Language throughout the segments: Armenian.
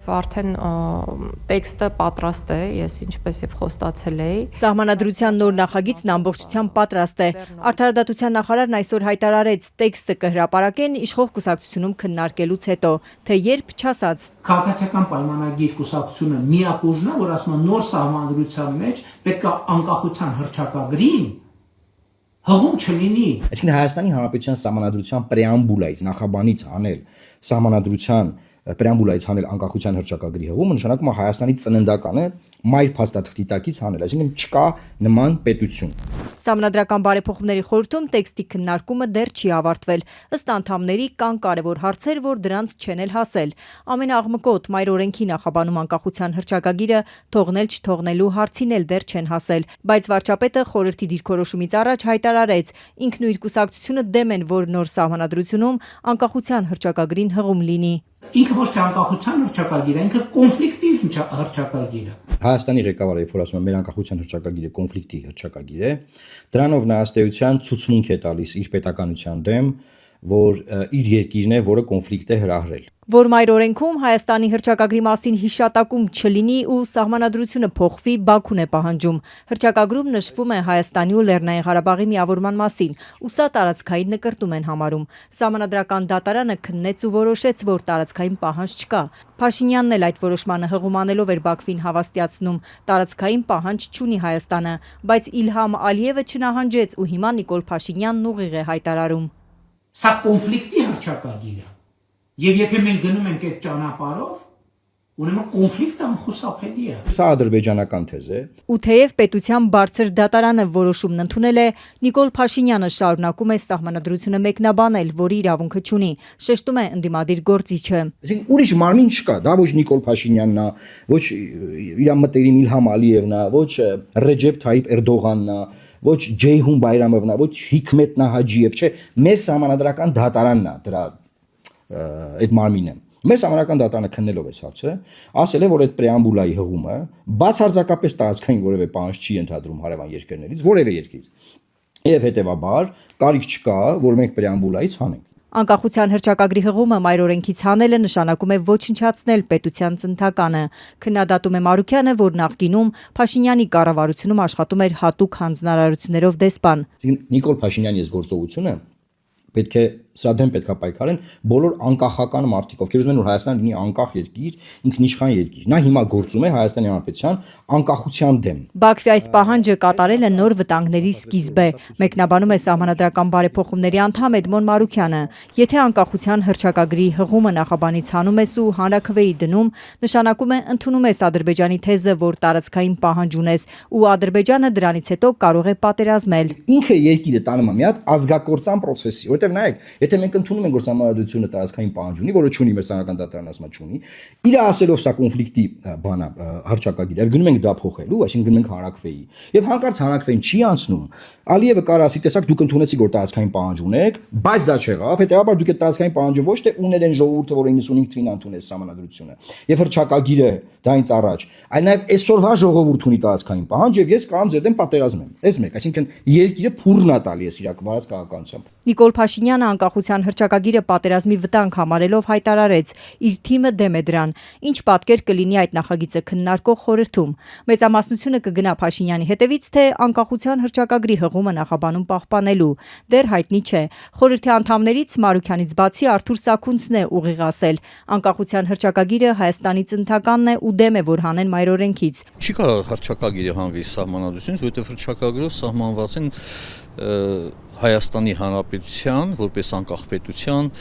Արդեն տեքստը պատրաստ է, ես ինչպես եւ խոստացել էի։ Սահմանադրության նոր նախագիծն ամբողջությամբ պատրաստ է։ Արդարադատության նախարարն այսօր հայտարարեց, տեքստը կհրապարակեն իշխող կուսակցությունում քննարկելուց հետո, թե երբ չասաց։ Քաղաքացիական պայմանագիր կուսակցությունը միակ ուժն է, որ ասում է նոր սահմանադրության մեջ պետք է անկախության հռչակագրին հղում չլինի։ Այսինքն Հայաստանի Հանրապետության սահմանադրության պրեամբուլայից նախաբանից անել սահմանադրության պրեամբուլայից հանել անկախության հռչակագրի հղումը նշանակում է Հայաստանի ծննդականը մայր փաստաթղթի տակից հանել, այսինքն չկա նման պետություն։ Սահմանադրական բարեփոխումների խորհրդում տեքստի քննարկումը դեռ չի ավարտվել։ Ըստ անդամների կան կարևոր հարցեր, որ դրանց չեն էլ հասել։ Ամենաաղմկոտ մայր օրենքի նախաբանում անկախության հռչակագիրը թողնել-չթողնելու հարցին էլ դեռ չեն հասել, բայց վարչապետը խորհրդի դիրքորոշումից առաջ հայտարարեց, ինքն ու իր կուսակցությունը դեմ են, որ նոր սահմանադրությունում անկախության հռչակագրին հղում լինի։ Ինքը ոչ թե անկախության հռչակագիր է, ինքը կոնֆլիկտի հռչակագիր է։ Հայաստանի ղեկավարը երբ որ ասում է մեր անկախության հռչակագիրը կոնֆլիկտի հռչակագիր է, դրանով նա ըստ էության ցուցմունք է տալիս իր պետականության դեմ, որ իր երկիրն է, որը կոնֆլիկտ է հրահրել։ Որ մայր օրենքում Հայաստանի հռչակագրի մասին հիշատակում չլինի ու սահմանադրությունը փոխվի, Բաքուն է պահանջում։ Հռչակագրում նշվում է Հայաստանի ու Լեռնային Ղարաբաղի միավորման մասին, ու սա տարածքային նկրտում են համարում։ Սահմանադրական դատարանը քննեց ու որոշեց, որ տարածքային պահանջ չկա։ Փաշինյանն էլ այդ որոշմանը հղում անելով էր Բաքվին հավաստիացնում, տարածքային պահանջ չունի Հայաստանը, բայց Իլհամ Ալիևը չնահանջեց ու հիմա Նիկոլ Փաշինյանն ուղիղ է հայտարարում։ Սա կոնֆլիկտի հռչակագիր է։ Եվ եթե մենք գնում ենք այդ ճանապարհով, ուրեմն կոնֆլիկտը անխուսափելի է։ Սա ադրբեջանական թեզ է։ Ու թեև պետության բարձր դատարանը որոշումն ընդունել է, Նիկոլ Փաշինյանը շարունակում է սահմանադրությունը մեկնաբանել, որի իրավունքը չունի, շեշտում է ընդդիմադիր գործիչը։ Այսինքն ուրիշ մարմին չկա, դա ոչ Նիկոլ Փաշինյանն է, ոչ իր մտերիմ Իլհամ Ալիևն է, ոչ Ռեջեփ Թայիփ Էրդողանն է, ոչ Ջեյհուն Բայրամովն է, ոչ Հիկմետ Նահաջիև, չէ, մեր սահմանադրական դատարանն է դրա այդ մարմինը։ Մեր սահմանադրական դատարանը քննելով այս հարցը, ասել է, որ այդ պրեամբուլայի հղումը բացարձակապես տարածքային որևէ պահանջ չի ընդհանրում հարևան երկրներից, որևէ երկրից։ Եվ հետևաբար կարիք չկա, որ մենք պրեամբուլայից հանենք։ Անկախության հռչակագրի հղումը մայր օրենքից հանելը նշանակում է ոչնչացնել պետության ծննդականը։ Քննադատում է Մարուքյանը, որ նախկինում Փաշինյանի կառավարությունում աշխատում էր հատուկ հանձնարարություններով դեսպան։ Նիկոլ Փաշինյանի այս գործողությունը պետք է սրա դեմ պետք է պայքարեն բոլոր անկախական մարդիկ, ովքեր ուզում են որ Հայաստանը լինի անկախ երկիր, ինքնիշխան երկիր։ Նա հիմա գործում է Հայաստանի Հանրապետության անկախության դեմ։ Բաքվի այս պահանջը կատարելը նոր վտանգների սկիզբ է, մեկնաբանում է սահմանադրական բարեփոխումների անդամ Էդմոն Մարուքյանը։ Եթե անկախության հռչակագրի հղումը նախաբանից հանում ես ու հանրաքվեի դնում, նշանակում է ընդունում ես Ադրբեջանի թեզը, որ տարածքային պահանջ ունես, ու Ադրբեջանը դրանից հետո կարող է պատերազմել։ Ինքը երկիրը տանում է մի հատ ազգակործան process-ի, որտեղ նայեք, եթե մենք ընդունում ենք որ սահմանադրությունը տարածքային պահանջ ունի, որը չունի, մեր սահմանադրական դատարանը ասում է չունի, իր ասելով սա կոնֆլիկտի բան է, հռչակագիր է, գնում ենք դա փոխելու, այսինքն գնում ենք հանրաքվեի։ Եվ հանկարծ հանրաքվեին չի անցնում, Ալիևը կարող ասի, տեսակ դուք ընդունեցիք որ տարածքային պահանջ ունեք, բայց դա չեղավ, հետեւաբար դուք այդ տարածքային պահանջը ոչ թե ուներ են ժողովուրդը, որ 95 թվին ընդունեց սահմանադրությունը, եւ հռչակագիրը դրանից առաջ, այլ նաեւ այսօրվա ժողովուրդ ունի տարածքային պահանջ եւ ես կարող եմ ձեր դեմ պատերազմեմ։ Այս մեկ, այսինքն երկիրը փուրն է տալի այս իրակվարած քաղաքականությամբ։ Նիկոլ Փաշինյանը անկախության հռչակագիրը պատերազմի վտանգ համարելով հայտարարեց, իր թիմը դեմ է դրան, ինչ պատկեր կլինի այդ նախագիծը քննարկող խորհրդում։ Մեծամասնությունը կգնա Փաշինյանի հետևից, թե անկախության հռչակագրի հղումը նախաբանում պահպանելու, դեռ հայտնի չէ։ Խորհրդի անդամներից Մարուքյանից բացի Արթուր Սաքունցն է ուղիղ ասել, անկախության հռչակագիրը Հայաստանի ծննդականն է ու դեմ է, որ հանեն մայր օրենքից։ Չի կարող հռչակագիրը հանվի սահմանադրությունից, որովհետև հռչակագրով սահմանված են Հայաստանի Հանրապետության որպես անկախ պետության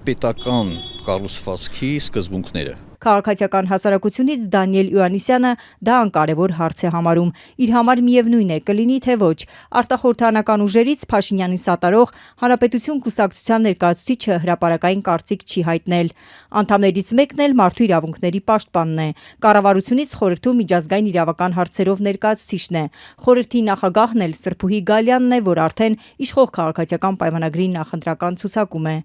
պետական կառուցվածքի սկզբունքները։ Քաղաքացիական հասարակությունից Դանիել Իոաննիսյանը դա անկարևոր հարց է համարում։ Իր համար միևնույն է կլինի թե ոչ։ Արտախորհրդանական ուժերից Փաշինյանի սատարող Հանրապետություն կուսակցության ներկայացուցիչը հրապարակային կարծիք չի հայտնել։ Անդամներից մեկն էլ մարդու իրավունքների պաշտպանն է։ Կառավարությունից խորհրդում միջազգային իրավական հարցերով ներկայացուցիչն է։ Խորհրդի նախագահն էլ Սրփուհի Գալյանն է, որ արդեն իշխող քաղաքացիական պայմանագրի նախընտրական ցուցակում է։